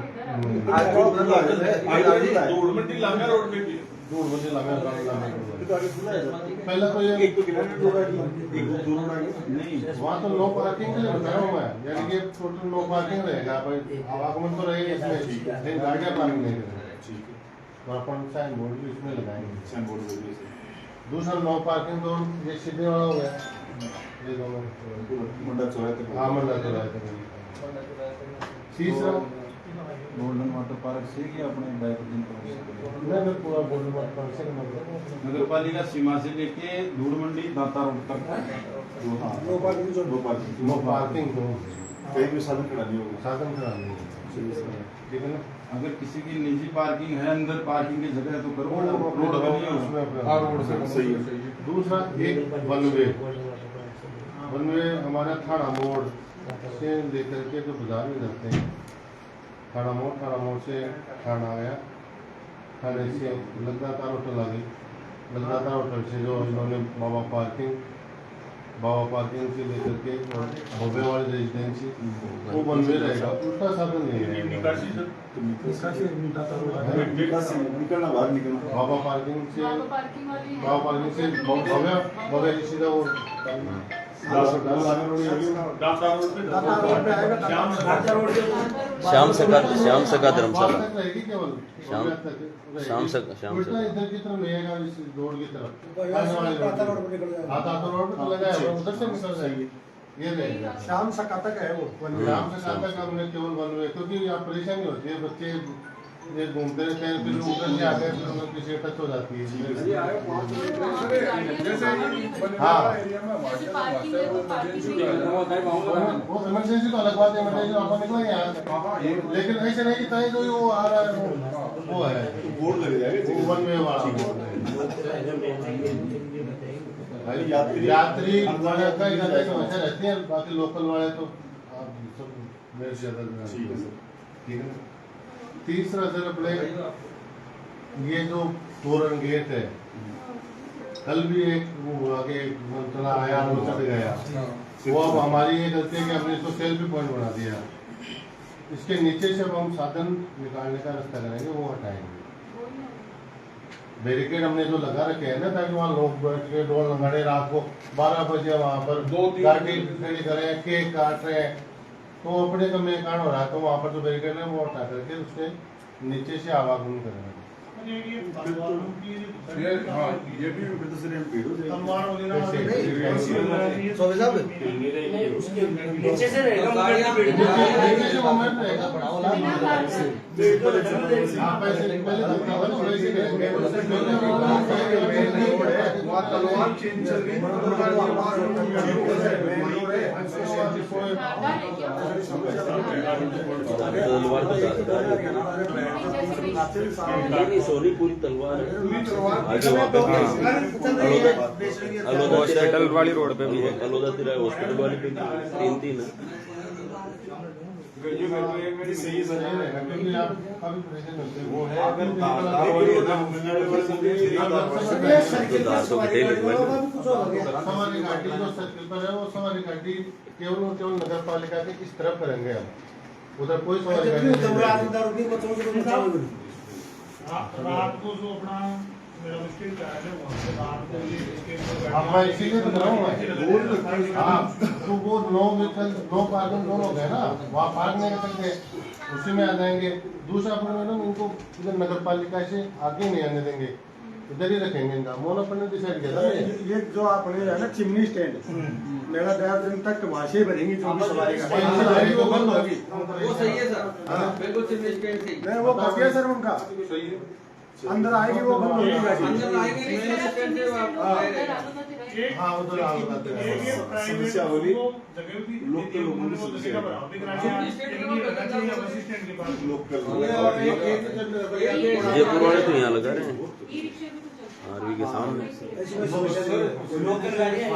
दूध मंडी लांगा रोड पे भी दूर बजे लगा पहला तो ये एक तो किलोमीटर दूर है, एक दूर नहीं वहाँ तो नो पार्किंग के लिए बताया हुआ है, यानी कि टोटल नो पार्किंग रहेगा। आवागमन तो रहेगा इसमें, लेकिन गाड़ियाँ पार्किंग नहीं करेंगे। तो अपन साइन बोर्ड भी इसमें लगाएंगे। साइन बोर्ड हो गया। दूसरा नो पार्किंग तो ये सीधे वाला हो गया, ये दोनों मंडा चौराहे तक। हाँ मंडा चौराहे तक। तीसरा गोल्डन वाटर पार्क से कि अपने बैक दिन नहीं पूरा गोल्डन वाटर पार्क से नगर पालिका सीमा से लेके दूध मंडी दाता रोड तक नो पार्किंग नो पार्किंग तो कहीं भी साधन खड़ा नहीं होगा। साधन खड़ा नहीं है, ठीक है ना। अगर किसी की निजी पार्किंग है अंदर पार्किंग की जगह है तो करो, रोड बनी है उसमें हाँ रोड से सही है। दूसरा एक वन वे हमारा थाना मोड़ से लेकर के जो बाजार में जाते हैं, थाना मोड़ से थाना आया, थाने से लगातार होटल आ गई, लगातार होटल से जो इन्होंने बाबा पार्किंग से लेकर के भव्य वाली रेजिडेंसी वो वन वे रहेगा, उसका साधन नहीं है। निकलना बाहर निकलना बाबा पार्किंग से पार्किंग भव्य सीधा वो श्याम सका धर्मशाला रहेगी केवल शाम से इधर की तरफ रहेगा, इस रोड की तरफ आता रोड पे लगा है, उधर से निकल जाएगी। ये रहेगा शाम सका तक है वो शाम से शाम तक हमने केवल वन वे, क्योंकि यहाँ परेशानी होती है, बच्चे ये घूमते रहते हैं, फिर उधर से आते हैं, फिर उनकी किसी टच हो जाती है। वो इमरजेंसी तो अलग बात है, इमरजेंसी अपन निकला यहाँ, लेकिन ऐसे नहीं कि जो वो आ रहा है वो है बोर्ड लग जाएगा वो वन वे वाला। यात्री वाले का ज्यादा समस्या रहती है, बाकी लोकल वाले तो आप सब मेरे से ज्यादा ठीक है। तीसरा सर अपने ये जो तोरण गेट है, कल भी एक वो आगे चला आया वो चढ़ गया, वो अब हमारी ये गलती है कि हमने इसको सेल्फी पॉइंट बना दिया। इसके नीचे से अब हम साधन निकालने का रास्ता करेंगे, वो हटाएंगे। बैरिकेड हमने जो लगा रखे हैं ना, ताकि वहाँ लोग बैठ के ढोल लगाने, रात को 12 बजे वहाँ पर गाड़ी खड़ी करें, केक काट रहे हैं, तो अपने का में कारण हो रहा है, तो वहाँ पर जो बैरिकेड है वो हटा करके उसके नीचे से आवागमन करेंगे। ये भी नीचे से रहेगा तलवार नहीं सोनी पूरी तलवार हॉस्पिटल वाली रोड पे भी है, अलोदा तिरा हॉस्पिटल वाली पे तीन है। सही रहेगा, क्योंकि आप काफी परेशान होते हैं। वो है सवारी घाटी जो सर्किल पर है, वो सवारी घाटी केवल और केवल नगर पालिका के इस तरफ करेंगे हम, उधर कोई सवारी घाटी रात को जो अपना मेरा मुश्किल क्या है अब मैं इसीलिए तो रहा हूँ। हाँ, तो वो नो पार्किंग दोनों हो गए ना, वहाँ पार्क नहीं कर सकते, उसी में आ जाएंगे। दूसरा अपने मैडम इनको इधर नगर पालिका से आगे नहीं आने देंगे, इधर ही रखेंगे इनका मोन अपन ने डिसाइड किया था ये जो आपने है ना चिमनी स्टैंड मेरा 10 दिन तक वहां से भरेंगी जो भी सवारी का वो बंद होगी वो सही है सर, बिल्कुल चिमनी स्टैंड सही। नहीं वो कट गया सर उनका सही है। अंदर आएगी वो बंद होगी गाड़ी अंदर आएंगे नहीं चिमनी स्टैंड से आप हाँ उधर आओ समस्या होगी लोकल लोगों की समस्या लोकल जयपुर वाले तो यहाँ लगा रहे हैं आरवी के सामने। लोकल गाड़ियाँ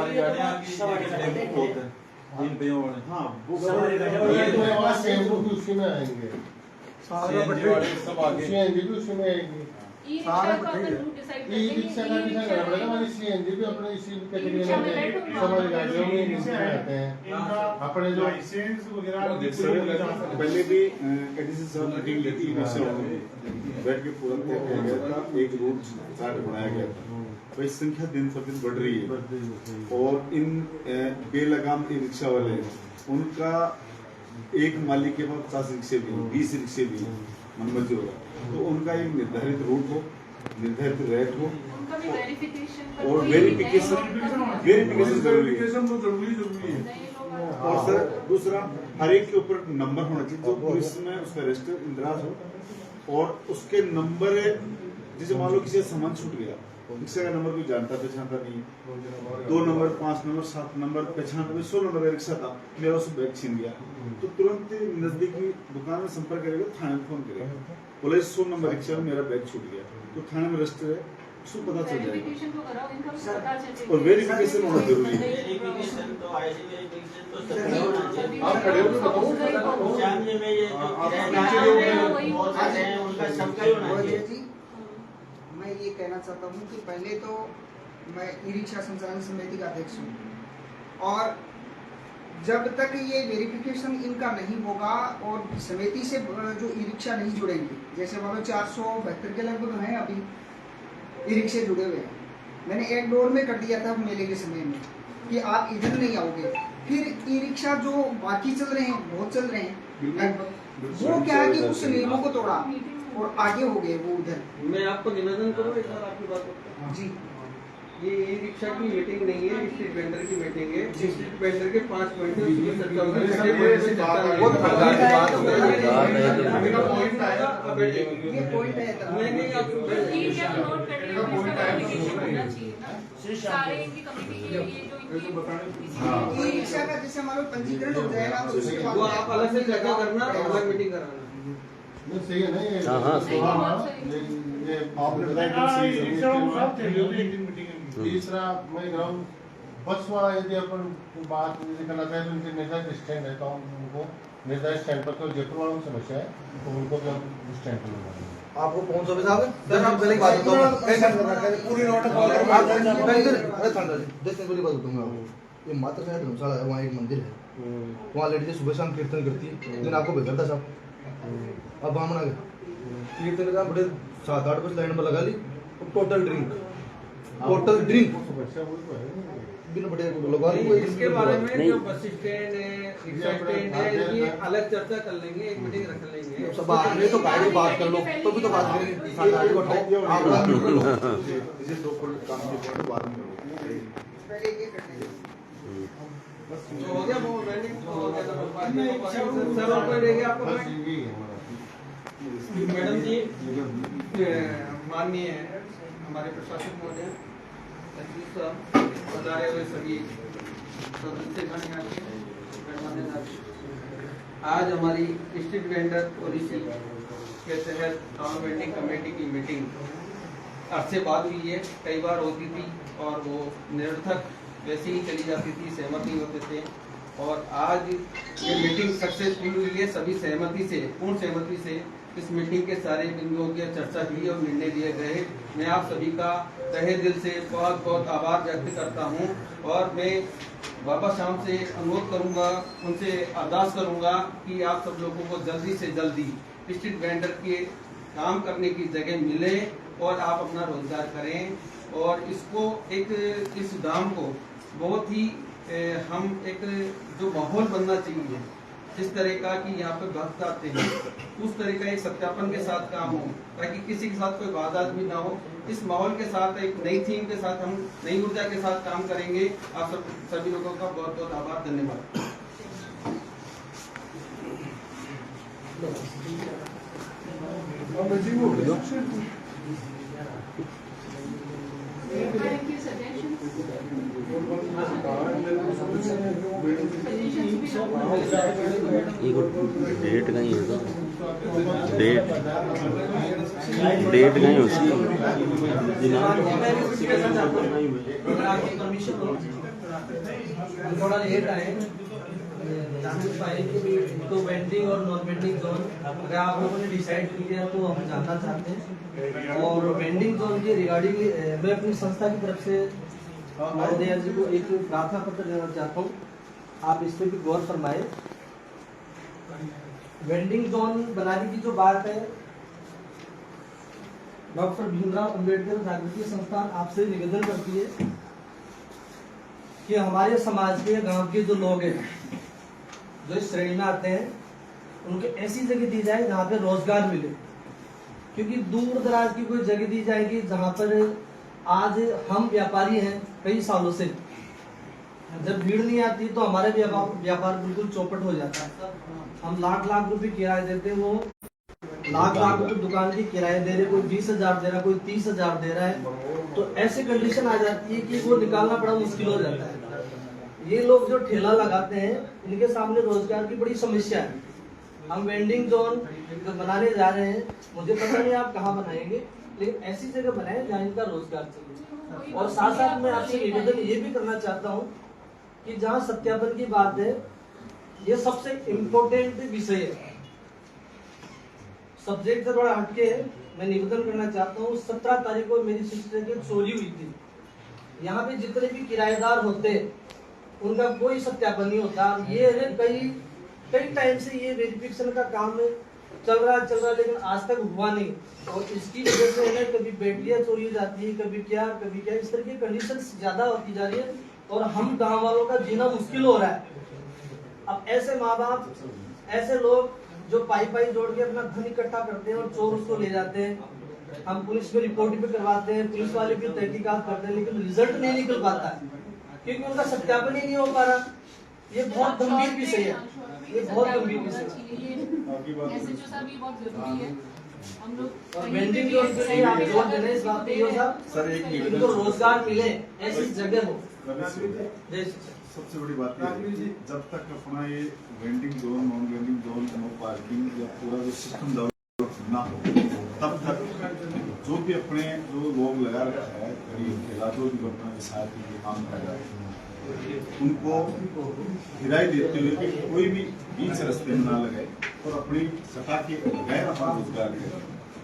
हाँ वो सेम उसी में आएंगे सब आगे उसी आएंगे भी उसी में आएंगी ई-रिक्शा का अगर रूट डिसाइड ये रिक्शा का डिसाइड करना पड़ेगा हमारी सीएनजी भी अपने इसी कैटेगरी में समाज गाड़ियों में इसी में आते हैं अपने जो लाइसेंस वगैरह पहले भी एडीसी साहब मीटिंग लेती बैठ के पूरा किया गया था, एक रूट चार्ट बनाया गया था। भाई संख्या दिन प्रतिदिन बढ़ रही है और इन बेलगाम ई रिक्शा वाले उनका एक मालिक के पास 50 रिक्शे भी 20 रिक्शे भी मनमर्जी होगा, तो उनका एक निर्धारित रूट हो, निर्धारित रेट हो उनका भी वेरिफिकेशन और वेरिफिकेशन जरूरी है। और सर दूसरा हर एक के ऊपर नंबर होना चाहिए जो पुलिस में उसका रजिस्टर इंदराज हो और उसके नंबर जैसे मान लो किसी का सामान छूट गया रिक्शा का नंबर कोई जानता पहचानता नहीं, 2 नंबर 5 नंबर 7 नंबर पहचानता 16 नंबर रिक्शा था मेरा उस बैग छीन गया तो तुरंत नजदीकी दुकान में संपर्क करेगा, थाने में फोन करेगा, बोले 100 नंबर रिक्शा में मेरा बैग छूट गया तो थाने में रजिस्टर है उसको पता चल जाएगा। और वेरिफिकेशन होना जरूरी है। वेरिफिकेशन तो आईडी वेरिफिकेशन तो सभी होना चाहिए। आप खड़े हो तो बताओ सामने में ये जो बहुत सारे हैं उनका सबका ही होना चाहिए। मैं ये कहना चाहता हूँ कि पहले तो मैं ई रिक्शा संचालन समिति का अध्यक्ष हूँ और जब तक ये वेरिफिकेशन इनका नहीं होगा और समिति से जो ई रिक्शा नहीं जुड़ेंगे, जैसे मान लो 472 के लगभग हैं अभी ई रिक्शे जुड़े हुए हैं, मैंने एक डोर में कर दिया था मेले के समय में कि आप इधर नहीं आओगे, फिर ई रिक्शा जो बाकी चल रहे हैं बहुत चल रहे हैं वो क्या है कि उस नियमों को तोड़ा और आगे हो गए वो उधर। मैं आपको निवेदन करूँ एक बार आपकी बात को जी ये ई रिक्शा की मीटिंग नहीं है, स्ट्रीट वेंडर की मीटिंग है। स्ट्रीट वेंडर के 5 पॉइंट है उसमें चर्चा होगी, छठे पॉइंट पे चर्चा नहीं। ये पॉइंट है नहीं आप ठीक है नोट कर रही हूँ इसका वेरिफिकेशन होना चाहिए ना सारे इनकी कमेटी के ये जो ई रिक्शा का जैसे मान लो पंजीकरण हो जाएगा तो उसके बाद वो आप अलग से चर्चा करना, अलग मीटिंग कराना। नहीं सही है नहीं हाँ, हाँ, सही है ये आपने बताया तीसरा मैं ग्राउंड बस वाला यदि अपन बात करना चाहे तो उनके निर्धारित स्टैंड है तो हम उनको निर्धारित स्टैंड पर तो जयपुर वालों की समस्या है तो उनको भी हम स्टैंड पर लगाएंगे। आपको पहुंच ऑफिस साहब जब आप पहले बात बताऊं पूरी नोट पूरी बात बताऊंगा आपको। ये मात्र का धर्मशाला है, वहाँ एक मंदिर है, वहाँ लेडीज सुबह शाम कीर्तन करती है, लेकिन आपको भेजा था साहब अब वहाँ मना गया कीर्तन का बड़े 7-8 बजे लाइन पर लगा ली टोटल ड्रिंक बिना बड़े लगवा ली। इसके बारे में जो बस स्टैंड है, रिक्शा स्टैंड है, ये अलग चर्चा कर लेंगे, एक मीटिंग रख लेंगे। सब बाद में तो गाड़ी बात कर लो तो भी तो बात करेंगे 7-8 को जैसे 2 काम के बाद में पहले ये करने तो हो गया वो मैंने हो गया तो सर और कोई रहेगा आपको मैडम जी माननीय हमारे प्रशासक महोदय बताए हुए सभी सदस्य आज हमारी स्ट्रीट वेंडर पॉलिसी के तहत टाउन वेंडिंग कमेटी की मीटिंग अरसे बाद हुई है, कई बार होती थी और वो निरर्थक वैसे ही चली जाती थी, सहमत नहीं होते थे और आज ये मीटिंग सक्सेसफुल हुई है, सभी सहमति से पूर्ण सहमति से इस मीटिंग के सारे बिंदुओं की चर्चा की और निर्णय लिए गए। मैं आप सभी का तहे दिल से बहुत बहुत आभार व्यक्त करता हूं और मैं बाबा शाम से अनुरोध करूंगा, उनसे अरदास करूंगा कि आप सब लोगों को जल्दी से जल्दी स्ट्रीट वेंडर के काम करने की जगह मिले और आप अपना रोजगार करें और इसको एक इस धाम को बहुत ही हम एक जो माहौल बनना चाहिए जिस तरह का कि यहाँ पे भक्त आते हैं उस तरह का एक सत्यापन के साथ काम हो, ताकि किसी के साथ कोई वादात भी ना हो। इस माहौल के साथ एक नई थीम के साथ हम नई ऊर्जा के साथ काम करेंगे। आप सभी लोगों का बहुत बहुत आभार, धन्यवाद। Thank you, suggestions. डेट कहीं है तो डेट कहीं उसकी थोड़ा लेट आए तो वेंडिंग और नॉन वेंडिंग जोन अगर आप लोगों ने डिसाइड किया तो हम जानना चाहते हैं। और वेंडिंग जोन के रिगार्डिंग मैं अपनी संस्था की तरफ से महोदया जी को एक प्रार्थना पत्र देना चाहता हूँ, आप इस पर भी गौर फरमाए। वेंडिंग जोन बनाने की जो बात है, डॉक्टर भीमराव अंबेडकर जागृति संस्थान आपसे निवेदन करती है कि हमारे समाज के गांव के जो लोग हैं जो इस श्रेणी में आते हैं उनको ऐसी जगह दी जाए जहाँ पे रोजगार मिले, क्योंकि दूर दराज की कोई जगह दी जाएगी जहाँ पर आज हम व्यापारी हैं कई सालों से, जब भीड़ नहीं आती तो हमारे व्यापार बिल्कुल चौपट हो जाता है। हम लाख लाख रुपए किराया देते हैं, वो लाख लाख रुपए दुकान की किराया दे रहे, कोई 20,000 दे रहा, कोई 30,000 दे रहा है, तो ऐसी कंडीशन आ जाती है कि वो निकालना बड़ा मुश्किल हो जाता है। ये लोग जो ठेला लगाते हैं इनके सामने रोजगार की बड़ी समस्या है। हम वेंडिंग जोन जो बनाने जा रहे हैं, मुझे पता नहीं आप कहाँ बनाएंगे, लेकिन ऐसी जगह बनाए जहाँ इनका रोजगार चले। और साथ साथ मैं आपसे निवेदन ये भी करना चाहता हूँ कि जहाँ सत्यापन की बात है, ये सबसे इम्पोर्टेंट विषय है, सब्जेक्ट से थोड़ा हटके है। मैं निवेदन करना चाहता हूँ, 17 तारीख को मेरी सिस्टर की चोरी हुई थी। यहाँ पे जितने भी किराएदार होते उनका कोई सत्यापन नहीं होता। ये है कई टाइम से ये वेरिफिकेशन का काम चल रहा लेकिन आज तक हुआ नहीं, और इसकी वजह से है कभी बेटियां चोरी हो जाती है, कभी क्या, इस तरह की कंडीशंस ज्यादा होती जा रही है और हम गांव वालों का जीना मुश्किल हो रहा है। अब ऐसे माँ बाप, ऐसे लोग जो पाई जोड़ के अपना धन इकट्ठा करते हैं और चोर उसको ले जाते हैं। हम पुलिस में रिपोर्ट भी करवाते हैं, पुलिस वाले भी तहकीकात करते हैं, लेकिन रिजल्ट नहीं निकल पाता है क्योंकि उनका सत्यापन ही नहीं हो पा रहा। ये बहुत गंभीर विषय है, ये बहुत गंभीर विषय है। एसएचओ साहब ये बहुत जरूरी है। हम लोग और वेंडिंग जोन के लिए आप जोर देने इस बात पे साहब सर एक इनको रोजगार मिले, ऐसी जगह हो। सबसे बड़ी बात है जब तक अपना ये vending zone, non vending zone, no parking या पूरा जो सिस्टम डेवलप ना हो, तब तक जो भी अपने जो लोग लगा रखा है ठेला, जो भी अपना साथ में काम कर रहा है, उनको हिदायत देते हुए कि कोई भी बीच रास्ते में ना लगाए और अपनी सटा के गैर अपना रोजगार करें।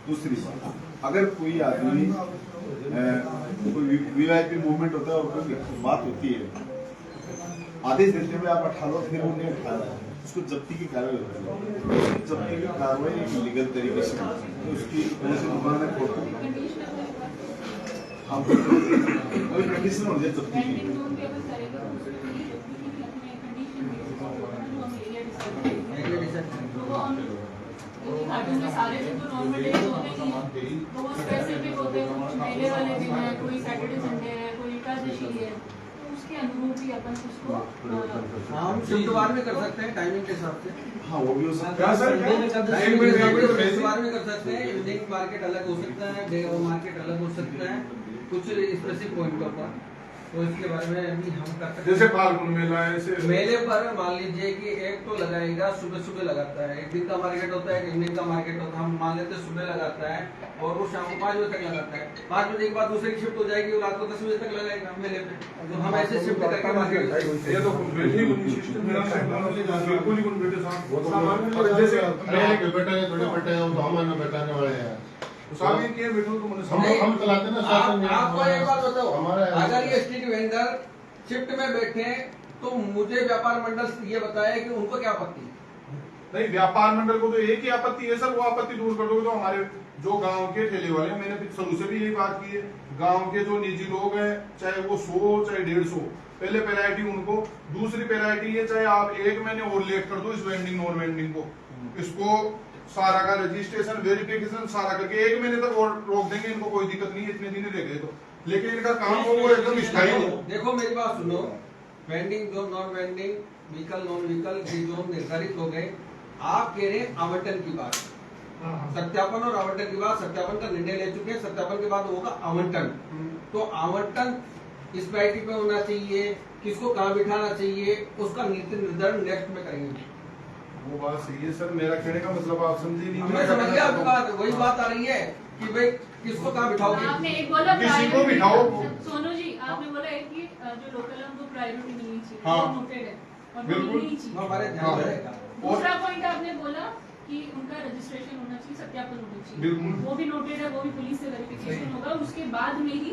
दूसरी बात, अगर कोई आदमी कोई वीआईपी मूवमेंट होता है और कोई बात होती है, आदेश देते हुए आप उठा लो, फिर वो नहीं उठा रहा है, उसको जब्ती की कार्रवाई होती है। जब्ती की कार्रवाई एक लीगल तरीके से तो उसकी कौन सी दुकान है, हम कोई कंडीशन हो जाए जब्ती की। सारे दिन तो नॉर्मल डेज होते ही हैं, तो वो स्पेसिफिक होते हैं, कुछ मेले वाले दिन है, कोई सैटरडे संडे है, कोई एकादशी है, तो उसके अनुरूप ही अपन उसको हम शुक्रवार में कर सकते हैं टाइमिंग के हिसाब से। हाँ वो भी हो सकता है। शुक्रवार में कर सकते हैं, इवनिंग मार्केट अलग हो सकता है, डे मार्केट अलग हो सकता है, कुछ स्पेसिफिक पॉइंट के ऊपर, तो इसके बारे में भी हम कर सकते हैं। जैसे फाल्गुन मेला है, ऐसे मेले पर मान लीजिए कि एक तो लगाएगा, सुबह लगाता है, एक दिन का मार्केट होता है, एक इवनिंग का मार्केट होता है, हम मान लेते हैं सुबह लगाता है और वो शाम को 5 बजे तक लगाता है। 5 बजे के बाद दूसरी शिफ्ट हो जाएगी, वो रात को 10 बजे तक लगाएगा मेले पे। तो हम ऐसे शिफ्ट करके मार्केट ये तो बिल्कुल ही बेटे साहब जैसे बेटा थोड़े बेटे तो हमारे बैठाने वाले हैं, साहब ये क्या बैठो तो हम चलाते ना। आपको एक बात बताओ, हमारा अगर ये स्ट्रीट वेंडर शिफ्ट में बैठे तो मुझे व्यापार मंडल ये बताया कि उनको क्या आपत्ति है। नहीं, व्यापार मंडल को तो एक ही आपत्ति है सर, वो आपत्ति दूर कर दोगे तो हमारे जो गांव के ठेले वाले, मैंने शुरू से भी यही बात की है गांव के जो निजी लोग हैं, चाहे वो 100 चाहे 150, पहले पेनल्टी उनको, दूसरी पेनल्टी ये चाहे आप 1 महीने और लेट कर दो इस वेंडिंग नॉन वेंडिंग को, इसको सारा का रजिस्ट्रेशन वेरिफिकेशन सारा करके 1 महीने तक और रोक देंगे, इनको कोई दिक्कत नहीं है, इतने दिन रह गए तो, लेकिन इनका काम हो वो एकदम स्थायी हो। देखो मेरी बात सुनो, vending zone non vending vehicle non vehicle ये जोन निर्धारित हो गए। आप कह रहे हैं आवंटन की बात, सत्यापन और आवंटन की बात, सत्यापन का निर्णय ले चुके हैं, सत्यापन के बाद होगा आवंटन। तो आवंटन इस पैटी पे होना चाहिए, किसको कहाँ बिठाना चाहिए, उसका नीति निर्धारण नेक्स्ट में करेंगे। वो बात सही है सर, मेरा कहने का मतलब आप समझे नहीं। मैं समझ गया आपकी बात, वही बात आ रही है कि भाई किसको कहाँ बिठाओगे। आपने एक बोला किसी को बिठाओ। सोनू जी आपने बोला है कि जो लोकल है उनको प्रायोरिटी मिलनी चाहिए, हाँ। वो नोटेड है और वो बिल्कुल। मिलनी चाहिए। हमारे ध्यान में रहेगा। दूसरा पॉइंट आपने बोला कि उनका रजिस्ट्रेशन होना चाहिए, सत्यापन होना चाहिए, बिल्कुल। वो भी नोटेड है, वो भी पुलिस से वेरिफिकेशन होगा, उसके बाद में ही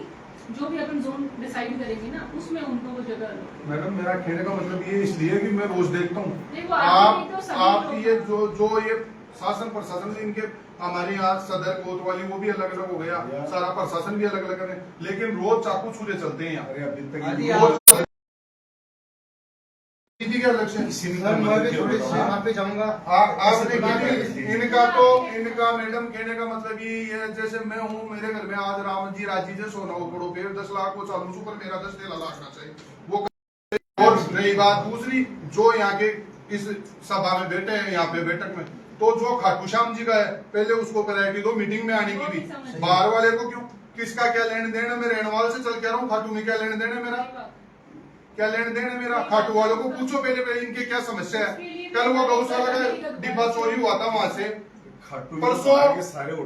जो भी अपन जोन डिसाइड करेंगे ना उसमें उनको वो जगह लो। मैडम मेरा कहने का मतलब ये इसलिए कि मैं रोज देखता हूँ नहीं, वो आपकी नहीं तो सभी आपकी लोग- ये जो ये शासन प्रशासन से इनके, हमारे यहाँ सदर कोतवाली वो भी अलग अलग हो गया, सारा प्रशासन भी अलग अलग है, लेकिन रोज चाकू छुरे चलते हैं यहाँ। रोज दीदी का लक्ष्य सर मैं भी थोड़ी सी यहाँ पे जाऊंगा। आपने इनका मैडम कहने का मतलब ये है, जैसे मैं हूँ, मेरे घर में आज राम जी राजी से सोना उपड़ो पे 10 लाख को चालू छू पर मेरा 10 लागना चाहिए वो। और रही बात दूसरी, जो यहाँ के इस सभा में बैठे हैं, यहाँ पे बैठक में, तो जो खाटू श्याम जी का है पहले उसको प्रायोरिटी दो, मीटिंग में आने की भी, बाहर वाले को क्यों, किसका क्या लेन देन है, मैं रेणवाल से चल के आ रहा हूँ, खाटू में क्या लेन देन है मेरा, क्या लेन देन है मेरा, खाटू वालों को पूछो पहले इनके क्या समस्या है। कल वो गौशाला का डिब्बा चोरी हुआ था वहां से, परसों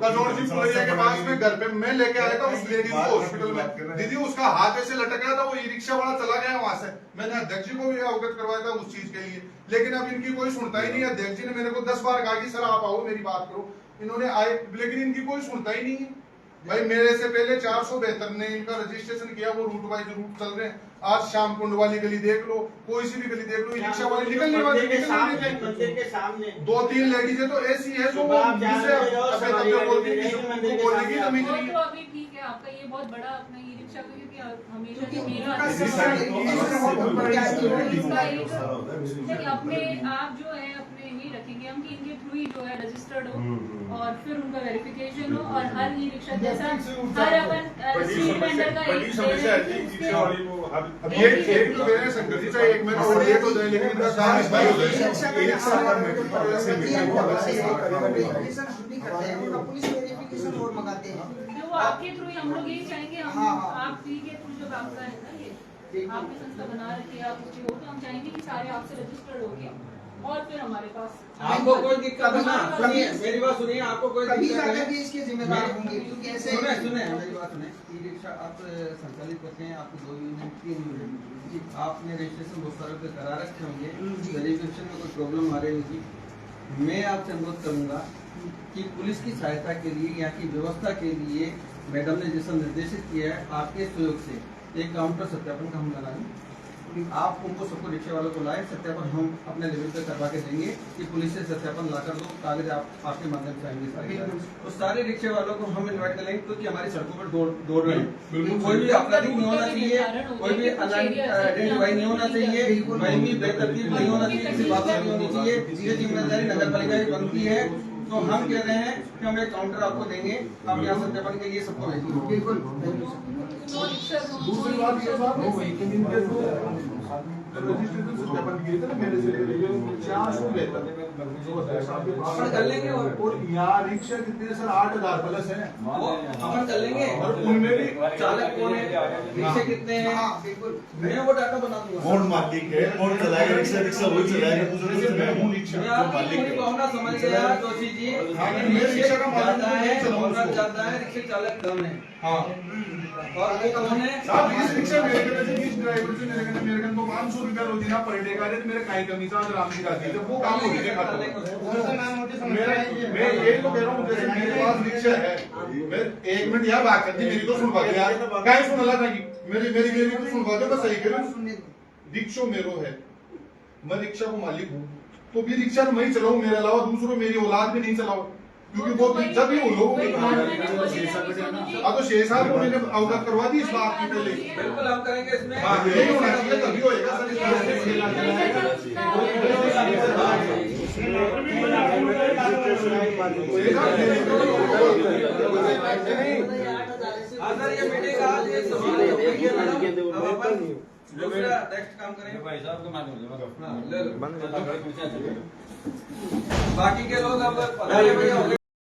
कजौर जी पुलरिया के पास में घर पे मैं लेके आया था उस लेडीज को हॉस्पिटल में, दीदी उसका हाथ ऐसे लटक गया था, वो ई रिक्शा वाला चला गया वहां से, मैंने अध्यक्ष जी को भी अवगत करवाया था उस चीज के लिए, लेकिन अब इनकी कोई सुनता ही नहीं है। अध्यक्ष जी ने मेरे को 10 बार कहा कि सर आप आओ मेरी बात करो, इन्होंने आए, लेकिन इनकी कोई सुनता ही नहीं है। भाई मेरे से पहले 472 ने इनका रजिस्ट्रेशन किया, वो रूट वाइज रूट चल रहे हैं। आज श्याम कुंड वाली गली देख लो, कोई सी भी गली देख लो, रिक्शा वाले निकलने वाले मंदिर के सामने 2-3 लेडीजें तो ऐसी है जो वो मुझसे बोलती है जमीन वो तो अभी ठीक है आपका ये बहुत बड़ा अपना ई रिक्शा का, क्योंकि हमेशा क्योंकि से मेरा उनका नहीं, अपने आप जो है अपने ये रखेंगे हम कि इनके थ्रू ही जो है रजिस्टर्ड हो और फिर उनका वेरिफिकेशन हो, और हर ई रिक्शा जैसा हर अपन स्ट्रीट वेंडर का अब ये एक तो मेरे शंकर जी चाहे एक महीना और लेट हो जाए, लेकिन इनका काम इस बार हो जाए, पुलिस वेरिफिकेशन और मंगाते हैं। वो आपके थ्रू ही हम लोग यही चाहेंगे, हम आप ही के थ्रू जब आपका है ना ये आपने संस्था बना रखी है, आप उसकी हो, तो हम चाहेंगे कि सारे आपसे रजिस्टर्ड हो गए और फिर हमारे पास आपको कोई दिक्कत है ना, सुनिए मेरी बात सुनिए, आपको कोई कभी दिक्कत जाकर है, भी इसके जिम्मेदार होंगे, क्योंकि ऐसे सुने मेरी बात सुने, ई रिक्शा आप संचालित करते हैं, आपको 2 यूनिट 3 यूनिट आपने रजिस्ट्रेशन बहुत सारे पे करा रखे होंगे, वेरिफिकेशन में कोई प्रॉब्लम आ रही होगी, मैं आपसे अनुरोध करूंगा कि पुलिस की सहायता के लिए, यहाँ की व्यवस्था के लिए मैडम ने जैसा निर्देशित किया है, आपके सहयोग से एक काउंटर सत्यापन का हम लगा दें, आप उनको सबको रिक्शे वालों को लाए, सत्यापन हम अपने लेवल पे करवा के देंगे कि पुलिस से सत्यापन ला कर दो, कागज आपके माध्यम से आएंगे सारे, तो सारे रिक्शे वालों को हम इन्वाइट करेंगे, क्योंकि हमारी सड़कों पर दौड़ रहे हैं, कोई भी आपराधिक नहीं होना चाहिए, कोई भी आइडेंटिफाई नहीं होना चाहिए, कोई भी बेतरतीब नहीं होना चाहिए, किसी बात नहीं होनी चाहिए, ये जिम्मेदारी नगर पालिका की बनती है। तो हम कह रहे हैं कि हम एक काउंटर आपको देंगे, आप यहाँ सत्यापन के लिए सबको भेजिए। बिल्कुल दूसरी बात ये साहब हो गई कि इनके जो रजिस्ट्रेशन सत्यापन किए थे ना मेरे से 400 वेतन अपन कर लेंगे, और यहाँ रिक्शा कितने सर 8000 प्लस है, अपन कर लेंगे, और उनमें भी चालक कौन है, रिक्शे कितने हैं, मैं वो डाटा बना दूंगा। कौन मालिक है, कौन चलाएगा रिक्शा वही चलाएगा, दूसरे मैं हूँ रिक्शा मैं आपकी पूरी भावना समझ गया जोशी जी, रिक्शा का मालिक जाता है, चलाऊं ओनर उसको। जाता है, रिक्शा चालक कम है, हाँ और वो कौन है, साहब इस रिक्शा मेरे कहने से इस ड्राइवर से मेरे कहने तो 500 रुपया रोजीना पर डे का रेट मेरे काई कमी से राम जी राजी जब वो काम हो गया मैं यही तो कह रहा हूँ, जैसे मेरे पास रिक्शा है, मैं 1 मिनट यहाँ बात करती, मेरी तो सुनवा दे यार, क्या सुन रहा था कि मेरी तो सुनवा दे, बस सही कह रहा हूँ। रिक्शा मेरो है, मैं रिक्शा को मालिक हूँ, तो भी रिक्शा तो मैं ही चलाऊं, मेरे अलावा दूसरों मेरी औलाद भी नहीं चलाओ, क्योंकि वो जब भी उन लोगों की अब तो 6 साल को मैंने अवगत करवा दी इस बात की पहले। बिल्कुल हम करेंगे इसमें। हाँ, यही होना चाहिए, तभी होएगा सर। सर ये मीटिंग आज ये सवाल अब अपन दूसरा नेक्स्ट काम करेंगे भाई साहब को मालूम है। बाकी के लोग अब